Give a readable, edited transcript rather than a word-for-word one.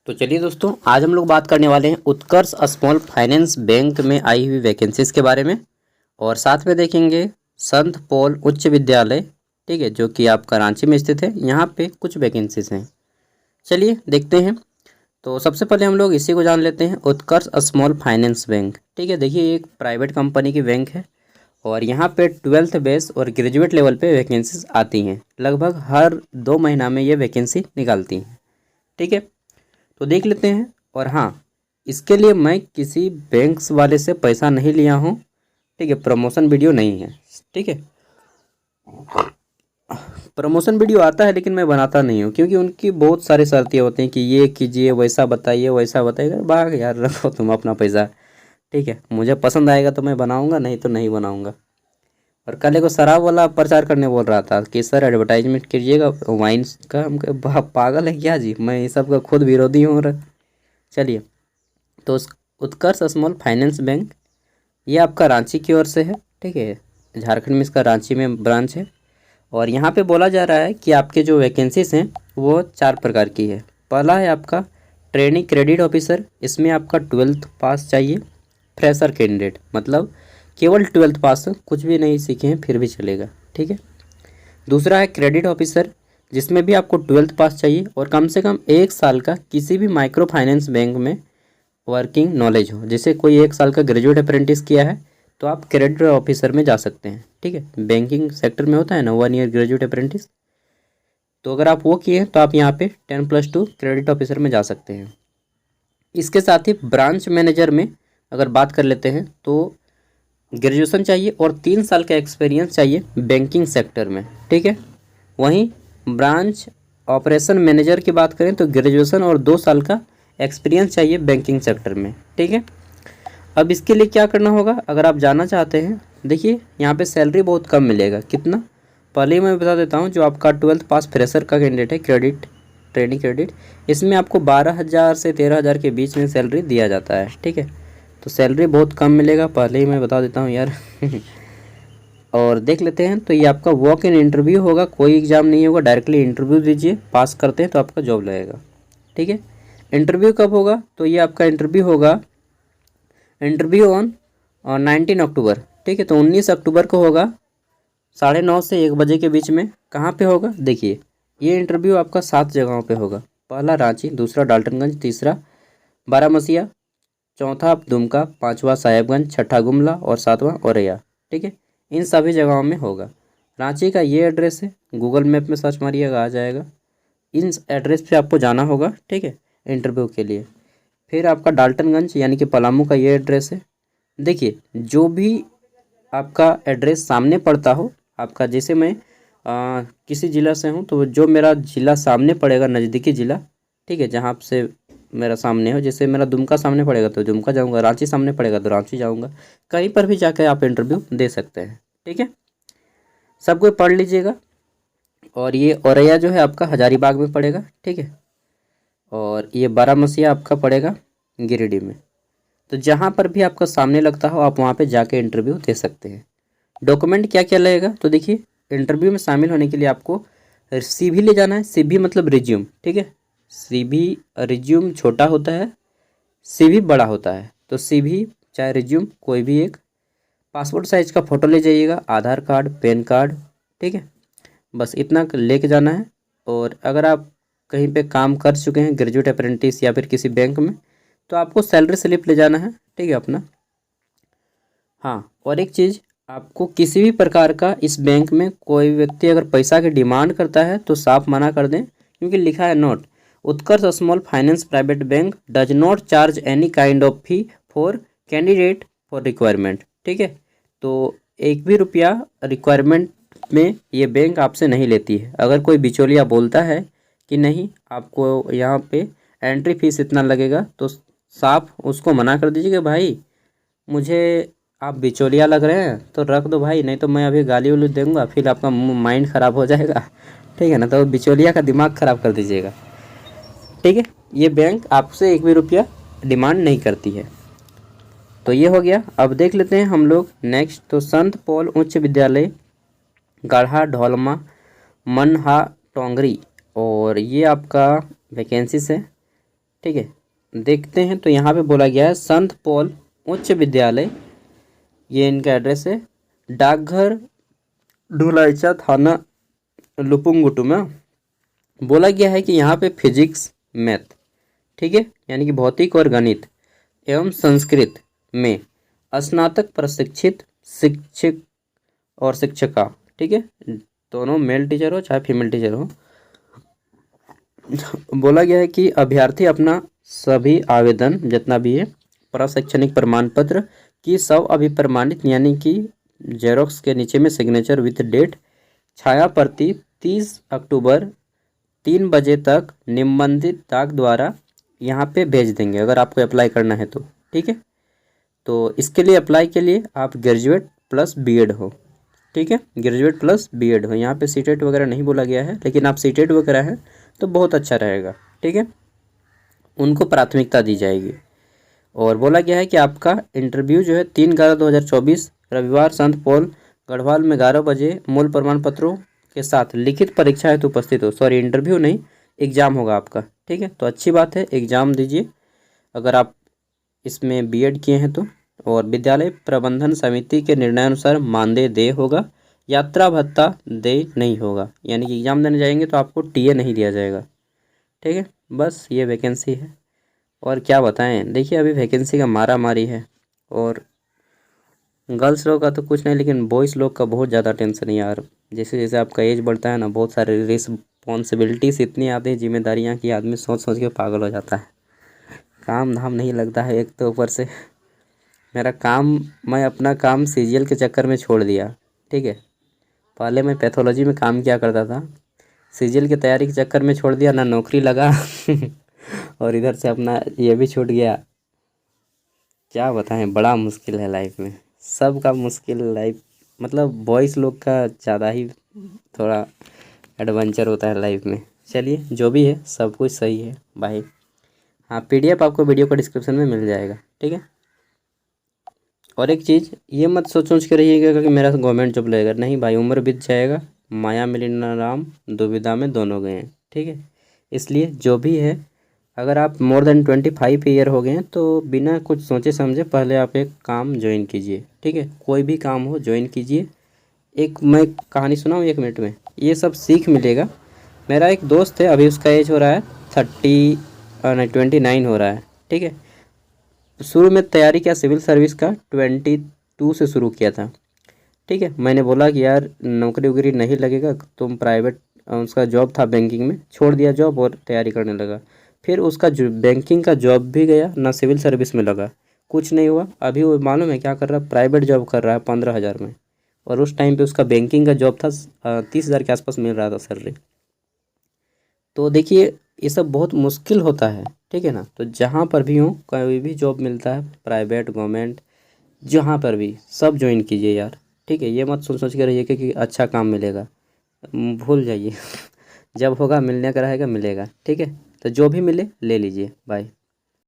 तो चलिए दोस्तों, आज हम लोग बात करने वाले हैं उत्कर्ष स्मॉल फाइनेंस बैंक में आई हुई वैकेंसीज के बारे में। और साथ में देखेंगे संत पॉल उच्च विद्यालय, ठीक है, जो कि आपका रांची में स्थित है। यहाँ पे कुछ वैकेंसीज हैं, चलिए देखते हैं। तो सबसे पहले हम लोग इसी को जान लेते हैं, उत्कर्ष स्मॉल फाइनेंस बैंक। ठीक है, देखिए एक प्राइवेट कंपनी की बैंक है और यहाँ पे 12th बेस और ग्रेजुएट लेवल पे वैकेंसीज आती हैं। लगभग हर 2 महीना में ये वैकेंसी निकालती हैं। ठीक है, तो देख लेते हैं। और हाँ, इसके लिए मैं किसी बैंक्स वाले से पैसा नहीं लिया हूँ। ठीक है, प्रमोशन वीडियो नहीं है। ठीक है, प्रमोशन वीडियो आता है लेकिन मैं बनाता नहीं हूँ, क्योंकि उनकी बहुत सारी शर्तें होती हैं कि ये कीजिए, वैसा बताइए, वैसा बताइए। भाग यार, रखो तुम अपना पैसा। ठीक है, मुझे पसंद आएगा तो मैं बनाऊँगा, नहीं तो नहीं बनाऊँगा। और कल को शराब वाला प्रचार करने बोल रहा था कि सर एडवर्टाइजमेंट कीजिएगा वाइन्स का। हम कहे पागल है क्या जी, मैं ये सब का खुद विरोधी हूँ। चलिए, तो उत्कर्ष स्मॉल फाइनेंस बैंक ये आपका रांची की ओर से है। ठीक है, झारखंड में इसका रांची में ब्रांच है। और यहाँ पे बोला जा रहा है कि आपके जो वैकेंसीज हैं वो 4 प्रकार की है। पहला है आपका ट्रेनिंग क्रेडिट ऑफिसर। इसमें आपका 12th पास चाहिए। फ्रेशर कैंडिडेट मतलब केवल 12th पास, कुछ भी नहीं सीखे हैं फिर भी चलेगा। ठीक है, दूसरा है क्रेडिट ऑफिसर, जिसमें भी आपको 12th पास चाहिए और कम से कम 1 साल का किसी भी माइक्रो फाइनेंस बैंक में वर्किंग नॉलेज हो। जैसे कोई 1 साल का ग्रेजुएट अप्रेंटिस किया है तो आप क्रेडिट ऑफिसर में जा सकते हैं। ठीक है, बैंकिंग सेक्टर में होता है ना 1 ईयर ग्रेजुएट अप्रेंटिस, तो अगर आप वो किए हैं तो आप यहाँ पे 10+2 क्रेडिट ऑफिसर में जा सकते हैं। इसके साथ ही ब्रांच मैनेजर में अगर बात कर लेते हैं तो ग्रेजुएशन चाहिए और 3 साल का एक्सपीरियंस चाहिए बैंकिंग सेक्टर में। ठीक है, वहीं ब्रांच ऑपरेशन मैनेजर की बात करें तो ग्रेजुएशन और 2 साल का एक्सपीरियंस चाहिए बैंकिंग सेक्टर में। ठीक है, अब इसके लिए क्या करना होगा अगर आप जाना चाहते हैं। देखिए यहाँ पे सैलरी बहुत कम मिलेगा। कितना, पहले ही मैं बता देता हूँ। जो आपका 12th पास फ्रेशर का कैंडिडेट है, क्रेडिट ट्रेनिंग क्रेडिट, इसमें आपको 12,000 से 13,000 के बीच में सैलरी दिया जाता है। ठीक है, तो सैलरी बहुत कम मिलेगा, पहले ही मैं बता देता हूँ यार। और देख लेते हैं, तो ये आपका वॉक इन इंटरव्यू होगा, कोई एग्ज़ाम नहीं होगा, डायरेक्टली इंटरव्यू दीजिए, पास करते हैं तो आपका जॉब लगेगा। ठीक है, इंटरव्यू कब होगा, तो ये आपका इंटरव्यू होगा ऑन 19 अक्टूबर। ठीक है, तो 19 अक्टूबर को होगा 9:30 से 1 बजे के बीच में। कहाँ पे होगा, देखिए ये इंटरव्यू आपका 7 जगहों पे होगा। पहला रांची, दूसरा डाल्टनगंज, तीसरा बारामसिया, चौथा दुमका, पांचवा साहेबगंज, छठा गुमला और सातवां औरैया। ठीक है, इन सभी जगहों में होगा। रांची का ये एड्रेस है, गूगल मैप में सर्च मारिएगा आ जाएगा। इन एड्रेस पे आपको जाना होगा। ठीक है, इंटरव्यू के लिए। फिर आपका डाल्टनगंज यानी कि पलामू का ये एड्रेस है। देखिए जो भी आपका एड्रेस सामने पड़ता हो आपका, जैसे मैं किसी ज़िला से हूँ तो जो मेरा ज़िला सामने पड़ेगा, नज़दीकी ज़िला, ठीक है, जहाँ से मेरा सामने हो, जैसे मेरा दुमका सामने पड़ेगा तो दुमका जाऊँगा, रांची सामने पड़ेगा तो रांची जाऊँगा। कहीं पर भी जाकर आप इंटरव्यू दे सकते हैं। ठीक है, सब कोई पढ़ लीजिएगा। और ये औरैया जो है आपका हजारीबाग में पड़ेगा। ठीक है, और ये बारामसिया आपका पड़ेगा गिरिडीह में। तो जहाँ पर भी आपका सामने लगता हो आप वहाँ पे जाके इंटरव्यू दे सकते हैं। डॉक्यूमेंट क्या क्या लगेगा, तो देखिए इंटरव्यू में शामिल होने के लिए आपको CV ले जाना है। CV मतलब रिज्यूम। ठीक है, CV रिज्यूम छोटा होता है, CV बड़ा होता है। तो CV चाहे रिज्यूम कोई भी एक, पासपोर्ट साइज का फ़ोटो ले जाइएगा, आधार कार्ड, पैन कार्ड। ठीक है, बस इतना लेके जाना है। और अगर आप कहीं पे काम कर चुके हैं ग्रेजुएट अप्रेंटिस या फिर किसी बैंक में, तो आपको सैलरी स्लिप ले जाना है। ठीक है अपना। हाँ, और एक चीज़, आपको किसी भी प्रकार का इस बैंक में कोई व्यक्ति अगर पैसा की डिमांड करता है तो साफ मना कर दें, क्योंकि लिखा है note, Utkarsh small finance private bank does not charge any kind of fee for candidate for requirement. ठीक है, तो 1 भी रुपया रिक्वायरमेंट में ये बैंक आपसे नहीं लेती है। अगर कोई बिचौलिया बोलता है कि नहीं आपको यहाँ पे एंट्री फीस इतना लगेगा, तो साफ उसको मना कर दीजिए कि भाई मुझे आप बिचौलिया लग रहे हैं तो रख दो भाई, नहीं तो मैं अभी गाली उली दूंगा, फिर आपका माइंड ख़राब हो जाएगा। ठीक है ना, तो बिचौलिया का दिमाग ख़राब कर दीजिएगा। ठीक है, ये बैंक आपसे 1 भी रुपया डिमांड नहीं करती है। तो ये हो गया। अब देख लेते हैं हम लोग नेक्स्ट। तो संत पॉल उच्च विद्यालय गढ़ा ढोलमा मनहा टोंगरी, और ये आपका वैकेंसीज है। ठीक है, देखते हैं। तो यहाँ पे बोला गया है संत पॉल उच्च विद्यालय, ये इनका एड्रेस है, डाकघर ढुलाइचा थाना लुपुंगुटू में। बोला गया है कि यहाँ पे फिजिक्स मैथ, ठीक है, यानी कि भौतिक और गणित एवं संस्कृत में स्नातक प्रशिक्षित शिक्षक और शिक्षिका, ठीक है, दोनों मेल टीचर हो चाहे फीमेल टीचर हो। बोला गया है कि अभ्यर्थी अपना सभी आवेदन जितना भी है प्रशैक्षणिक प्रमाण पत्र की सब अभिप्रमाणित यानी कि जेरोक्स के नीचे में सिग्नेचर विथ डेट छाया प्रति 30 अक्टूबर 3 बजे तक निम्नलिखित डाक द्वारा यहाँ पे भेज देंगे, अगर आपको अप्लाई करना है तो, ठीक है। तो इसके लिए अप्लाई के लिए आप ग्रेजुएट प्लस बीएड हो, ठीक है, ग्रेजुएट प्लस बीएड हो। यहाँ पे सीटेट वगैरह नहीं बोला गया है, लेकिन आप सीटेट वगैरह है तो बहुत अच्छा रहेगा, ठीक है, उनको प्राथमिकता दी जाएगी। और बोला गया है कि आपका इंटरव्यू जो है 3/11/2024 रविवार संत पॉल गढ़वाल में 11 बजे मूल प्रमाण पत्रों के साथ लिखित परीक्षा हेतु उपस्थित हो। सॉरी, इंटरव्यू नहीं, एग्ज़ाम होगा आपका, ठीक है। तो अच्छी बात है, एग्ज़ाम दीजिए अगर आप इसमें बीएड किए हैं तो। और विद्यालय प्रबंधन समिति के निर्णयानुसार मानदेय देय होगा, यात्रा भत्ता देय नहीं होगा, यानी कि एग्ज़ाम देने जाएंगे तो आपको टीए नहीं दिया जाएगा, ठीक है। बस ये वैकेंसी है, और क्या बताएं, देखिए अभी वैकेंसी का मारा मारी है। और गर्ल्स लोग का तो कुछ नहीं, लेकिन बॉयज़ लोग का बहुत ज़्यादा टेंशन है यार। जैसे जैसे आपका एज बढ़ता है ना, बहुत सारे रिस्पॉन्सिबिलिटीज़ इतनी आती हैं, जिम्मेदारियाँ, कि आदमी सोच सोच के पागल हो जाता है। काम धाम नहीं लगता है एक तो, ऊपर से मेरा काम, मैं अपना काम सीजीएल के चक्कर में छोड़ दिया, ठीक है। पहले मैं पैथोलॉजी में काम किया करता था, सीजीएल की तैयारी के चक्कर में छोड़ दिया, ना नौकरी लगा और इधर से अपना ये भी छूट गया। क्या बताएं, बड़ा मुश्किल है लाइफ में, सबका मुश्किल लाइफ, मतलब बॉयज़ लोग का ज़्यादा ही थोड़ा एडवेंचर होता है लाइफ में। चलिए, जो भी है सब कुछ सही है भाई। हाँ, पीडीएफ आपको वीडियो का डिस्क्रिप्शन में मिल जाएगा, ठीक है। और एक चीज़, ये मत सोच के रहिएगा कि मेरा गवर्नमेंट जॉब लगेगा, नहीं भाई, उम्र बीत जाएगा, माया मिलना राम दुविधा में दोनों गए हैं, ठीक है। इसलिए जो भी है, अगर आप मोर देन 25 ईयर हो गए हैं तो बिना कुछ सोचे समझे पहले आप एक काम ज्वाइन कीजिए, ठीक है, कोई भी काम हो ज्वाइन कीजिए। एक मैं कहानी सुनाऊँ 1 मिनट में, ये सब सीख मिलेगा। मेरा एक दोस्त है, अभी उसका एज हो रहा है 29 हो रहा है, ठीक है। शुरू में तैयारी किया सिविल सर्विस का, 22 से शुरू किया था, ठीक है। मैंने बोला कि यार नौकरी वोकरी नहीं लगेगा, तुम प्राइवेट, उसका जॉब था बैंकिंग में, छोड़ दिया जॉब और तैयारी करने लगा। फिर उसका जो बैंकिंग का जॉब भी गया ना, सिविल सर्विस में लगा, कुछ नहीं हुआ। अभी वो मालूम है क्या कर रहा है, प्राइवेट जॉब कर रहा है 15,000 में, और उस टाइम पे उसका बैंकिंग का जॉब था 30,000 के आसपास मिल रहा था सैलरी। तो देखिए, ये सब बहुत मुश्किल होता है, ठीक है ना। तो जहाँ पर भी हो, कोई भी जॉब मिलता है, प्राइवेट गवर्नमेंट, जहाँ पर भी सब ज्वाइन कीजिए यार, ठीक है। ये मत सोच के रहिए कि अच्छा काम मिलेगा, भूल जाइए जब होगा मिलने का रहेगा मिलेगा, ठीक है। तो जो भी मिले ले लीजिए, बाय।